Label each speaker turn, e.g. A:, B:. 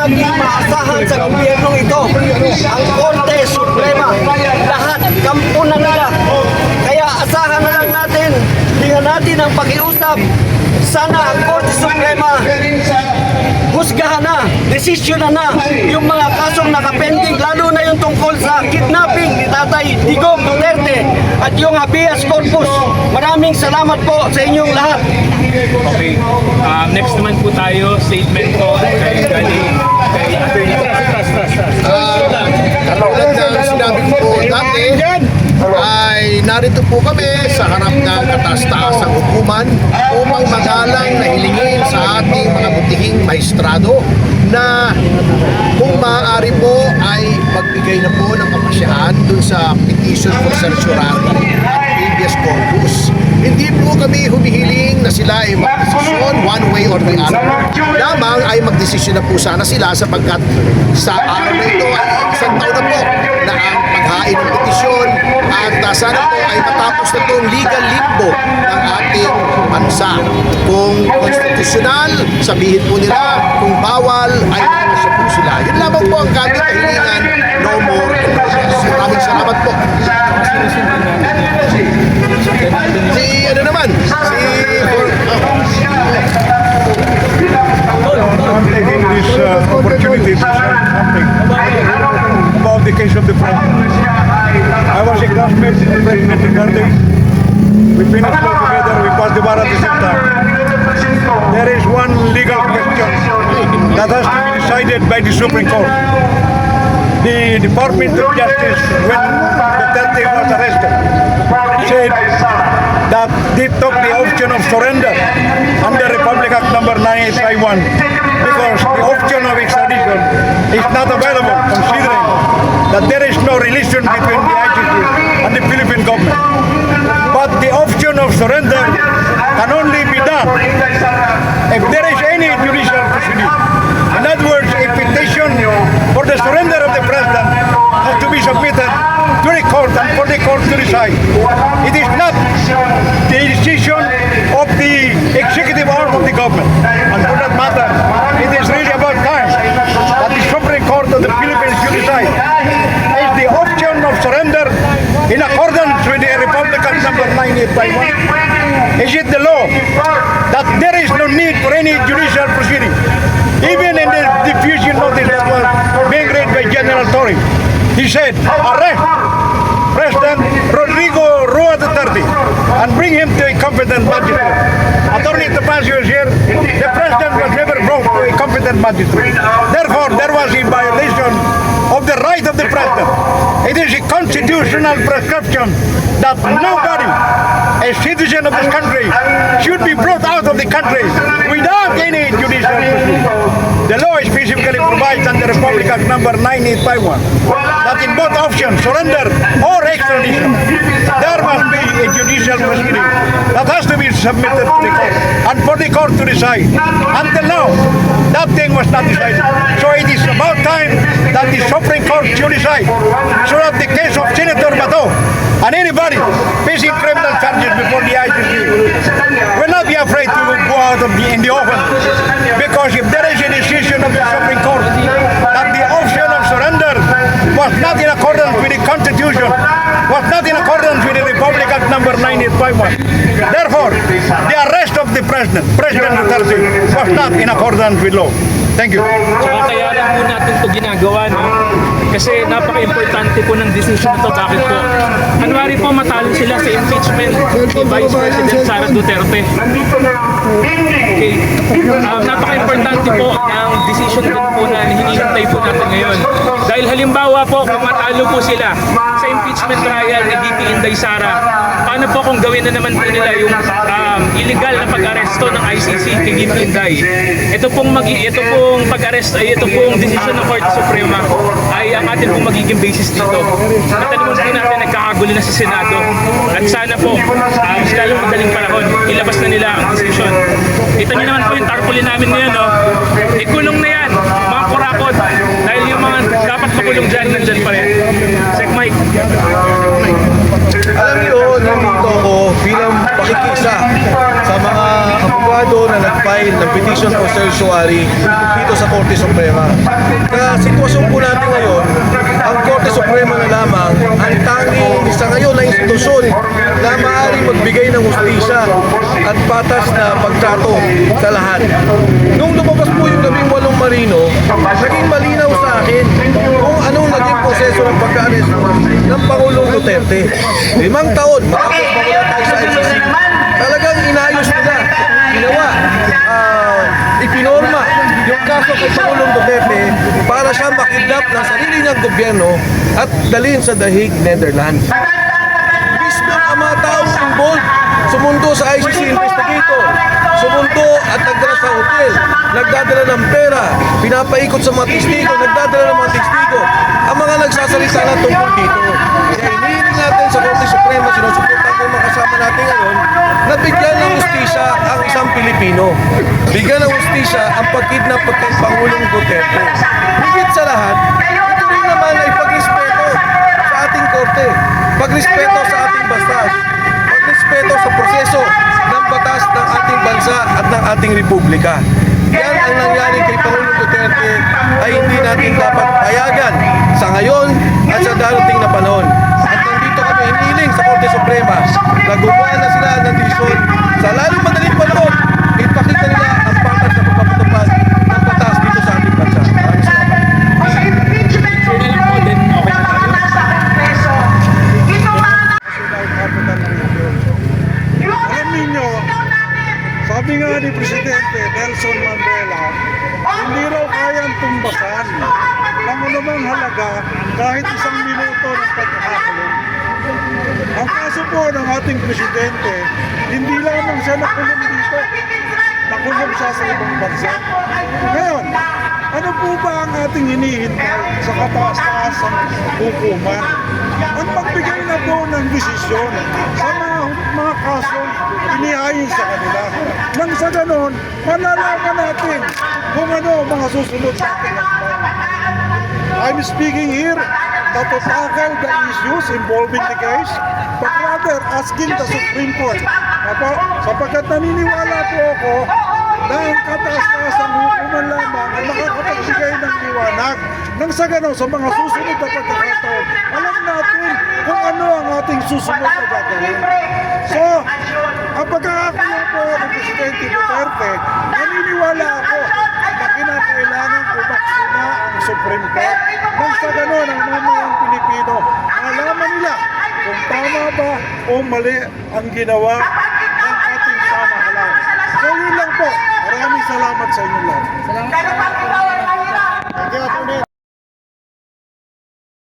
A: laging maasahan sa gobyernong ito. Ang Korte Suprema, lahat kampo na nila. Kaya asahan na lang natin, tingnan natin ang pag-iusap. Sana ang Korte Suprema husgahan na, desisyon na yung mga kasong nakapending, lalo na yung tungkol sa kidnapping ni Tatay Digong Duterte at yung habeas corpus. Maraming salamat po sa inyong lahat.
B: Okay. Next naman po tayo, statement po kay Attorney.
C: Katulad ng sinabi ko po dati, ay narito po kami sa harap ng kataas-taasang hukuman upang magalang na hilingin sa ating mga butihing maestrado na kung maaari po ay magbigay na po ng kapasyahan dun sa petition for certiorari at habeas corpus. Hindi po kami humihiling na sila ay magdesisyon one way or the other. Lamang ay magdesisyon na po sana sila sapagkat sa araw na ito ay isang taon na po na ang paghain ng petisyon at sana po ay matapos na itong legal limbo ng ating bansa. Kung konstitusyonal, sabihin po nila, kung bawal, ay matasya po sila. Yun lamang po ang kami kahilingan, no more and no less. Maraming salamat po. Si ano naman?
D: I'm taking this opportunity to say something about the case of the president. I was a classmate of the president Duterte. We finished school together, we passed the bar at the same time. There is one legal question that has to be decided by the Supreme Court. The Department of Justice, when Duterte was arrested, said that they took the option of surrender under Republic Act number 9851 because the option of extradition is not available considering that there is no relation between the ICC and the Philippine government. But the option of surrender can only be done if there is any judicial proceeding. In other words, a petition for the surrender of the president has to be submitted to the court and for the court to decide. It is not the decision of the executive arm of the government. And for that matter, it is really about time that the Supreme Court of the Philippines should decide. Is the option of surrender in accordance with the Republic Act number 9851? Is it the law that there is no need for any judicial proceeding? Even in the diffusion notice that was being read by General Torres, he said, arrest President Rodrigo Roa Duterte and bring him to a competent magistrate. Attorney Topacio is here. The president was never brought to a competent magistrate. Therefore, there was a violation of the right of the president. It is a constitutional prescription that nobody, a citizen of this country, should be brought out of the country without any judicial proceeding. The law specifically provides under Republic Act number 9851 that in both options, surrender or extradition, there must be a judicial proceeding that has to be submitted to the court and for the court to decide. Until now, that thing was not decided. So it is about time that the Supreme Court should decide so that the case of Senator Bato and anybody facing criminal charges before the ICC will not be afraid to go out in the open, because if there is a decision of the Supreme Court that the option of surrender was not in accordance with the Constitution, was not in accordance with the Republic Act number 9851. Therefore, the arrest of the President Duterte, was not in accordance with law. Thank you.
B: Saka kaya rin po natin ito ginagawa, no? Kasi napaka-importante po ng decision na ito. Bakit po? Kunwari po matalo sila sa impeachment ni Vice President Sara Duterte. Okay. Napaka-importante po ng decision din po na hinihintay po natin ngayon. Dahil halimbawa po, kung matalo po sila sa impeachment trial ni VP Inday Sara, paano po kung gawin na naman po nila yung illegal na pag-aresto ng ICC kay VP Inday? Ito pong pag-arrest ay ito pong desisyon ng Korte Suprema ay ang atin pong magiging basis dito. Natanong po natin, nagkakagulo na sa Senado at sana po sa lalong madaling panahon ilabas na nila ang desisyon. Kita niyo naman po yung tarpaulin namin ngayon, no? Ikulong na yan, mga kurakot, dahil yung mga dapat makulong dyan, nandyan pa rin. Sec Mike.
A: Alam niyo, nandito ako bilang pakikisa sa mga abogado na nag-file ng petition for certiorari dito sa Korte Suprema.
C: magbigay ng hustisya at patas na pagtrato sa lahat. Nung lumabas po yung 18 marino, naging malinaw sa akin kung anong naging proseso ng pagka-aresto ng Pangulong Duterte. 5 taon, matapos mawala tayo sa ICC, talagang inayos nila, ginawa, ipinorma yung kaso kay Pangulong Duterte para siya makidnap ng sarili niyang gobyerno at dalhin sa The Hague, Netherlands. Mismo ang mga taong involved, sumundo sa ICC investigator, sumundo at nagdala sa hotel, nagdadala ng pera, pinapaikot sa mga testigo, nagdadala ng mga testigo, ang mga nagsasalita na tungkol dito. Kaya hinihiling natin sa Korte Suprema, sinusuportan ko yung mga kasama natin ngayon, na bigyan ng hustisya ang isang Pilipino. Bigyan ng hustisya ang pagkidnap kay Pangulong Duterte. Higit sa lahat, ito rin naman ay pagrespeto sa ating korte, pagrespeto sa ating batas, pagrespeto sa proseso ng batas ng ating bansa at ng ating republika. Yan ang nangyari kay Pangulong Duterte ay hindi natin dapat payagan sa ngayon at sa darating na panahon. At nandito kami hinihiling sa Korte Suprema na gumawa na sila ng desisyon sa lalong madaling panahon, ipakita nila ang patas na pagpapatupad ng batas dito sa ating bansa. Maraming salamat.
B: Sure na lang po, then okay na tayo.
D: Alam ninyo, sabi nga ni Presidente Nelson Mandela, hindi raw kayang tumbasan ng anumang halaga kahit 1 minuto ng pagkakakulong. Ang kaso po ng ating Presidente, hindi lamang siya nakulong dito, nakulong siya sa ibang bansa. Ngayon, ano po ba ang ating hinihintay sa kataas-taasang hukuman? Ang pagbigay na po ng desisyon sa mga kasong inihayin sa kanila. Nang sa ganon, malalaman natin kung ano ang mga susunod natin. I'm speaking here not to tackle the issues involving the case, but rather asking the Supreme Court. Sapagkat naniniwala po ako na ang kataas-taasang hukuman lamang ang makakapagbigay ng liwanag. Nang sa ganon, sa mga susunod na pagkakataon, alam natin kung ano ang ating susunod na gagawin. So, ang pagkakakulong po ng Presidente Duterte, naniniwala ako na kinakailangan umaksina ang Supreme Court. Nang sa ganon, ang mamayang Pilipino, alaman nila kung tama ba o mali ang ginawa